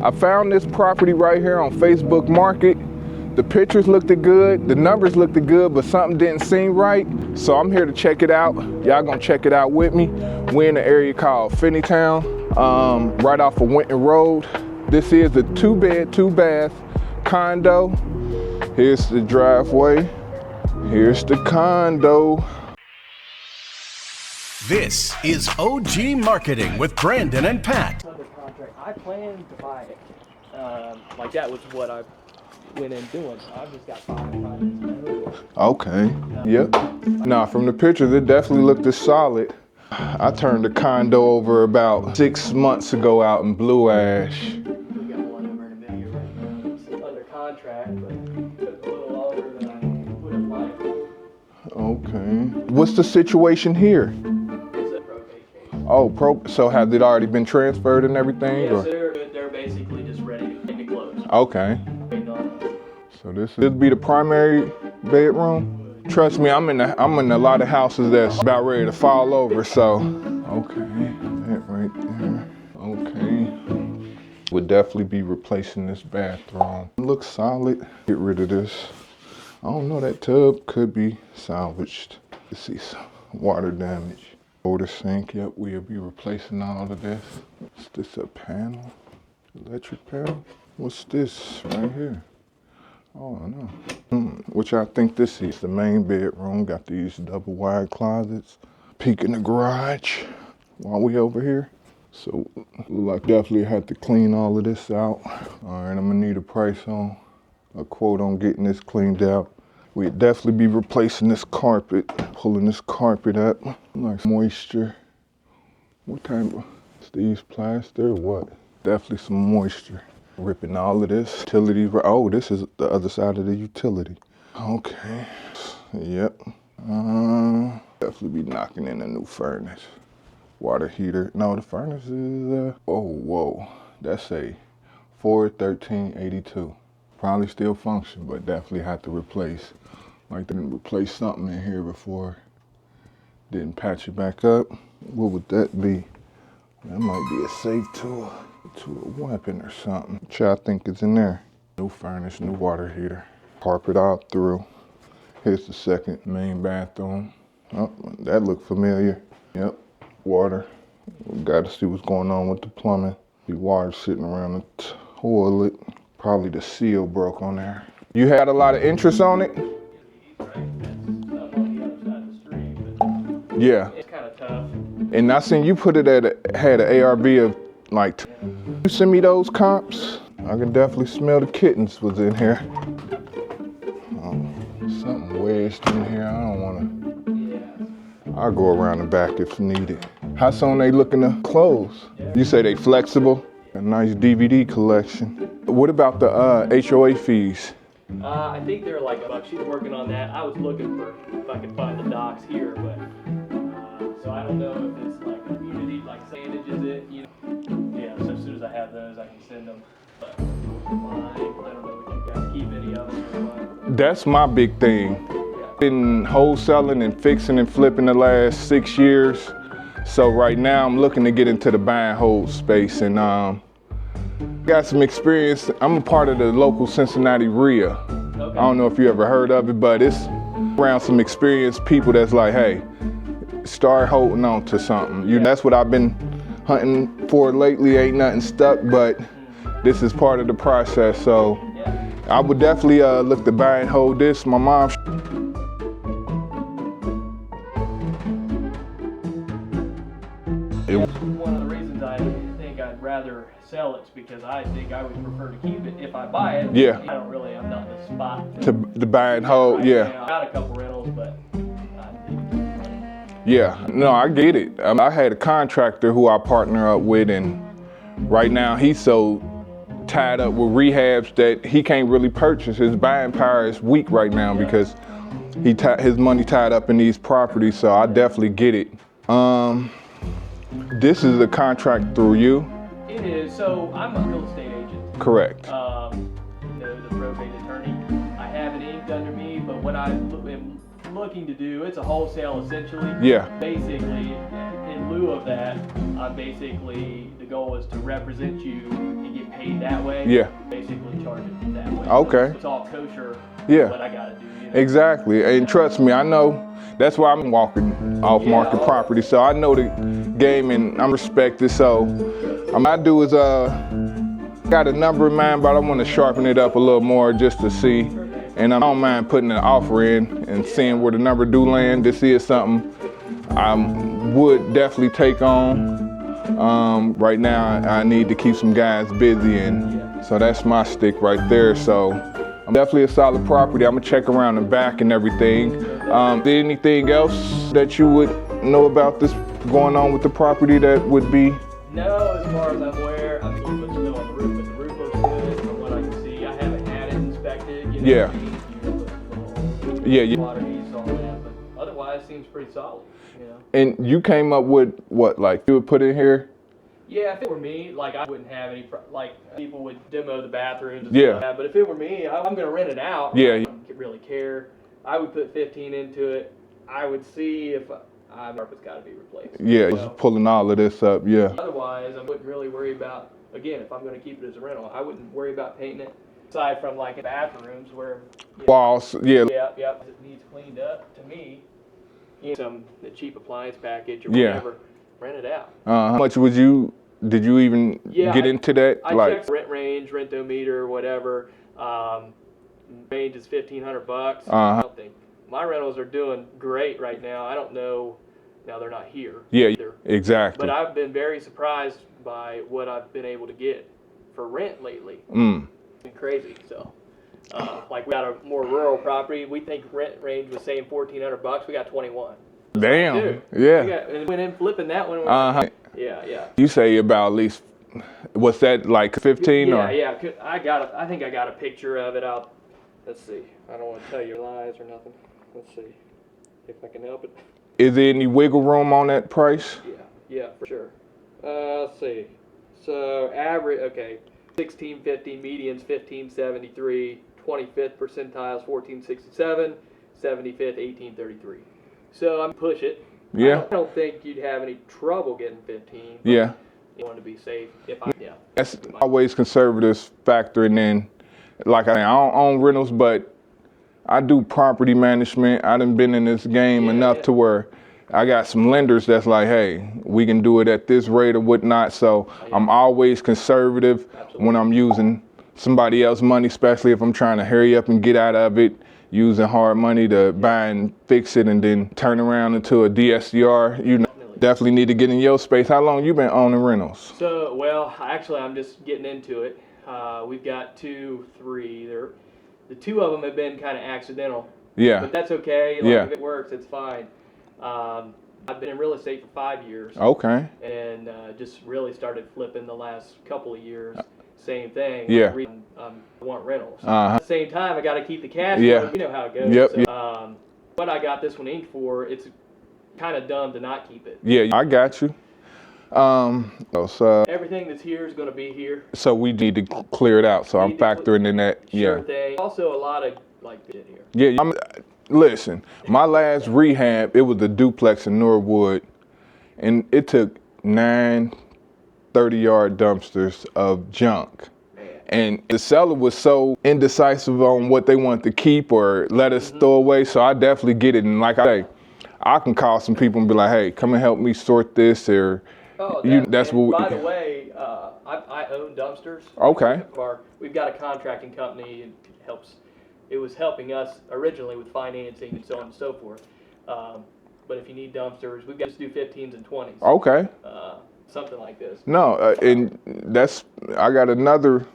I found this property right here on Facebook Market. The pictures looked good, the numbers looked good, but something didn't seem right. So I'm here to check it out. Y'all gonna check it out with me. We're in an area called Finneytown, right off of Winton Road. This is a 2-bed, 2-bath condo. Here's the driveway. Here's the condo. This is OG Marketing with Brandon and Pat. Under contract. I plan to buy it. Like that was what I went in doing. I've just got 5 projects. Okay. Yep. Nah, from the pictures, it definitely looked as solid. I turned the condo over about 6 months ago out in Blue Ash. We got one over in a video right now. It's under contract, but it took a little longer than I would have liked. Okay. What's the situation here? It's a probate case. Oh, so has it already been transferred and everything? Yes, or? they're basically just ready to close. Okay. So this be the primary bedroom. Trust me, I'm in a lot of houses that's about ready to fall over. So, okay, that right there. Okay, would definitely be replacing this bathroom. Looks solid. Get rid of this. I don't know, that tub could be salvaged. You see some water damage. Water sink. Yep, we'll be replacing all of this. Is this a panel? Electric panel? What's this right here? Oh, I know. Which I think this is the main bedroom. Got these double wide closets. Peek in the garage while we over here. So, look like definitely had to clean all of this out. All right, I'm gonna need a quote on getting this cleaned out. We'd definitely be replacing this carpet, pulling this carpet up. Nice moisture. What type of, is these plaster or what? Definitely some moisture. Ripping all of this. Utilities. Oh, this is the other side of the utility. Okay. Yep. Definitely be knocking in a new furnace. Water heater. No, the furnace is, oh, whoa. That's a 41382. Probably still function, but definitely have to replace. Like, didn't replace something in here before. Didn't patch it back up. What would that be? That might be a safe tool. To a weapon or something. Which I think is in there. New furnace, new water heater. Carpet all through. Here's the second main bathroom. Oh, that looked familiar. Yep, water. We gotta see what's going on with the plumbing. The water sitting around the toilet. Probably the seal broke on there. You had a lot of interest on it? Yeah. It's kind of tough. And I seen you put it had an ARV of like, you send me those comps? I can definitely smell the kittens was in here. Something wedged in here. I don't wanna. I'll go around the back if needed. How soon they looking to close? You say they flexible? A nice DVD collection. What about the HOA fees? I think they're like $1. She's working on that. I was looking for if I could find the docs here, but so I don't know if it's like a community, like Sandage is it, you know? Yeah, so as soon as I have those, I can send them. But I don't know if you guys keep any of them or what. That's my big thing. Been wholesaling and fixing and flipping the last 6 years. So right now I'm looking to get into the buy and hold space and got some experience. I'm a part of the local Cincinnati RIA. Okay. I don't know if you ever heard of it, but it's around some experienced people that's like, hey, start holding on to something. That's what I've been hunting for lately. Ain't nothing stuck, but this is part of the process. So I would definitely look to buy and hold this. My mom. One of the reasons I think I'd rather sell it is because I think I would prefer to keep it. If I buy it, yeah. I'm not in a spot to buy and hold, yeah. I got a couple rentals, but yeah, no, I get it. I had a contractor who I partner up with, and right now he's so tied up with rehabs that he can't really purchase. His buying power is weak right now because his money tied up in these properties, so I definitely get it. This is a contract through you? It is. So I'm a real estate agent. Correct. The probate attorney. I have it inked under me, but what I am looking to do, it's a wholesale essentially. Yeah. Basically, in in lieu of that, basically the goal is to represent you and get paid that way. Yeah. Basically charge it that way. Okay. So it's all kosher. Yeah. What I gotta do. Exactly. And trust me, I know that's why I'm walking off market property. So I know the game and I'm respected. So what I do is got a number in mind, but I want to sharpen it up a little more just to see. And I don't mind putting an offer in and seeing where the number do land. This is something I would definitely take on. Right now, I need to keep some guys busy, and so that's my stick right there. So I'm definitely a solid property. I'm gonna check around the back and everything. Is there anything else that you would know about this going on with the property that would be? No, as far as I'm aware, I mean, it's still on the roof, but the roof looks good from what I can see. I haven't had it inspected. You know, Yeah. Yeah. Water heats, all that, but otherwise, it seems pretty solid. You know. And you came up with what, like you would put in here? Yeah, if it were me, like I wouldn't have any, like people would demo the bathrooms and Yeah. stuff like that, but if it were me, I'm going to rent it out. Yeah. I don't really care. I would put 15 into it. I would see if carpet's got to be replaced. Yeah, just pulling all of this up, yeah. Otherwise, I wouldn't really worry about, again, if I'm going to keep it as a rental, I wouldn't worry about painting it. Aside from like bathrooms where Walls, yeah. Yeah, it needs cleaned up. To me, the cheap appliance package or Yeah. whatever, rent it out. How much did you even get into that? I checked rent range, rent-o-meter, whatever. Range is $1,500. I don't think my rentals are doing great right now. I don't know. Now they're not here. Yeah, either. exactly. But I've been very surprised by what I've been able to get for rent lately. It's been crazy. So, like we got a more rural property. We think rent range was saying $1,400. We got 21. Damn. Dude, Yeah. and went in flipping that one. Yeah. You say about at least, what's that, like 15 or? Yeah. I think I got a picture of it out. Let's see. I don't want to tell you lies or nothing. Let's see if I can help it. Is there any wiggle room on that price? Yeah, for sure. Let's see. So average, okay, 1650, medians 1573, 25th percentiles 1467, 75th 1833. So I'm push it. Yeah. I don't think you'd have any trouble getting 15. Yeah. You want to be safe. That's always conservatives factoring in. Like I don't own rentals, but I do property management. I done been in this game enough to where I got some lenders that's like, hey, we can do it at this rate or whatnot. So I'm always conservative when I'm using somebody else's money, especially if I'm trying to hurry up and get out of it, using hard money to buy and fix it and then turn around into a DSCR. You know, definitely need to get in your space. How long you been owning rentals? So, well, actually, I'm just getting into it. We've got 2, 3. The 2 of them have been kind of accidental. Yeah. But that's okay. If it works, it's fine. I've been in real estate for 5 years. Okay. And just really started flipping the last couple of years. Same thing. Yeah. I want rentals. At the same time, I got to keep the cash flow. Yeah. You know how it goes. Yep. So, what I got this one inked for, it's kind of dumb to not keep it. Yeah, I got you. So everything that's here is going to be here. So we need to clear it out. So I'm factoring in that. Sure thing. Also, a lot of like shit here. Yeah. Listen, my last rehab, it was a duplex in Norwood, and it took 9 30-yard dumpsters of junk. And the seller was so indecisive on what they wanted to keep or let us throw away. So I definitely get it. And like I say, I can call some people and be like, hey, come and help me sort this, or that's what. By the way, I own dumpsters. Okay. We've got a contracting company. It helps. It was helping us originally with financing and so on and so forth. But if you need dumpsters, we've got to do 15s and 20s. Okay. Something like this. No, and I got another.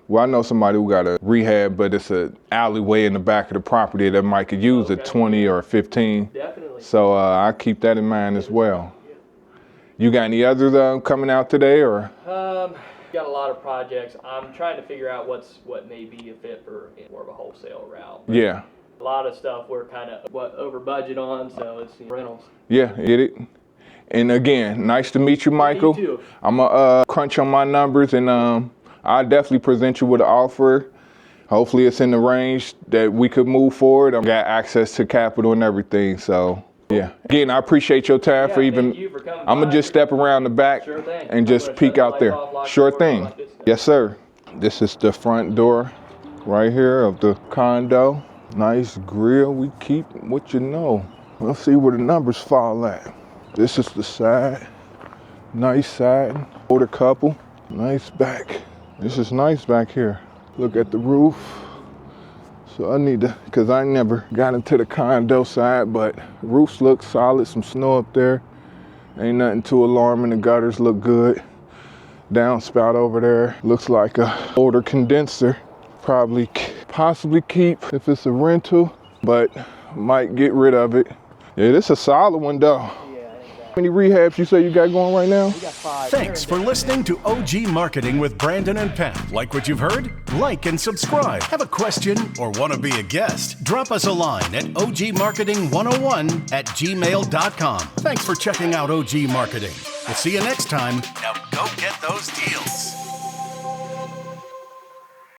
Well, I know somebody who got a rehab, but it's an alleyway in the back of the property that might could use a 20 or a 15. Definitely. So I keep that in mind as well. Yeah. You got any others coming out today, or? Got a lot of projects. I'm trying to figure out what may be a fit for more of a wholesale route. Yeah. A lot of stuff we're kind of over budget on, so it's rentals. Yeah, get it. And again, nice to meet you, Michael. You too. I'm gonna crunch on my numbers, and I'll definitely present you with an offer. Hopefully it's in the range that we could move forward. I've got access to capital and everything, so Yeah. Again, I appreciate your time for even. Thank you for coming I'm gonna by. just step around the back Sure thing. and just I'm gonna peek shut out the there. lights off, lock Sure the door, thing. all that stuff. Yes, sir. This is the front door right here of the condo. Nice grill. We keep what you know. Let's see where the numbers fall at. This is the side. Nice side. Older couple. Nice back. This is nice back here. Look at the roof. So I need to, cause I never got into the condo side, but roofs look solid, some snow up there. Ain't nothing too alarming, the gutters look good. Downspout over there, looks like a older condenser. Probably, possibly keep if it's a rental, but might get rid of it. Yeah, this is a solid one though. How many rehabs you say you got going right now? We got 5. Thanks for listening to OG Marketing with Brandon and Pat. Like what you've heard? Like and subscribe. Have a question or want to be a guest? Drop us a line at ogmarketing101@gmail.com. Thanks for checking out OG Marketing. We'll see you next time. Now go get those deals.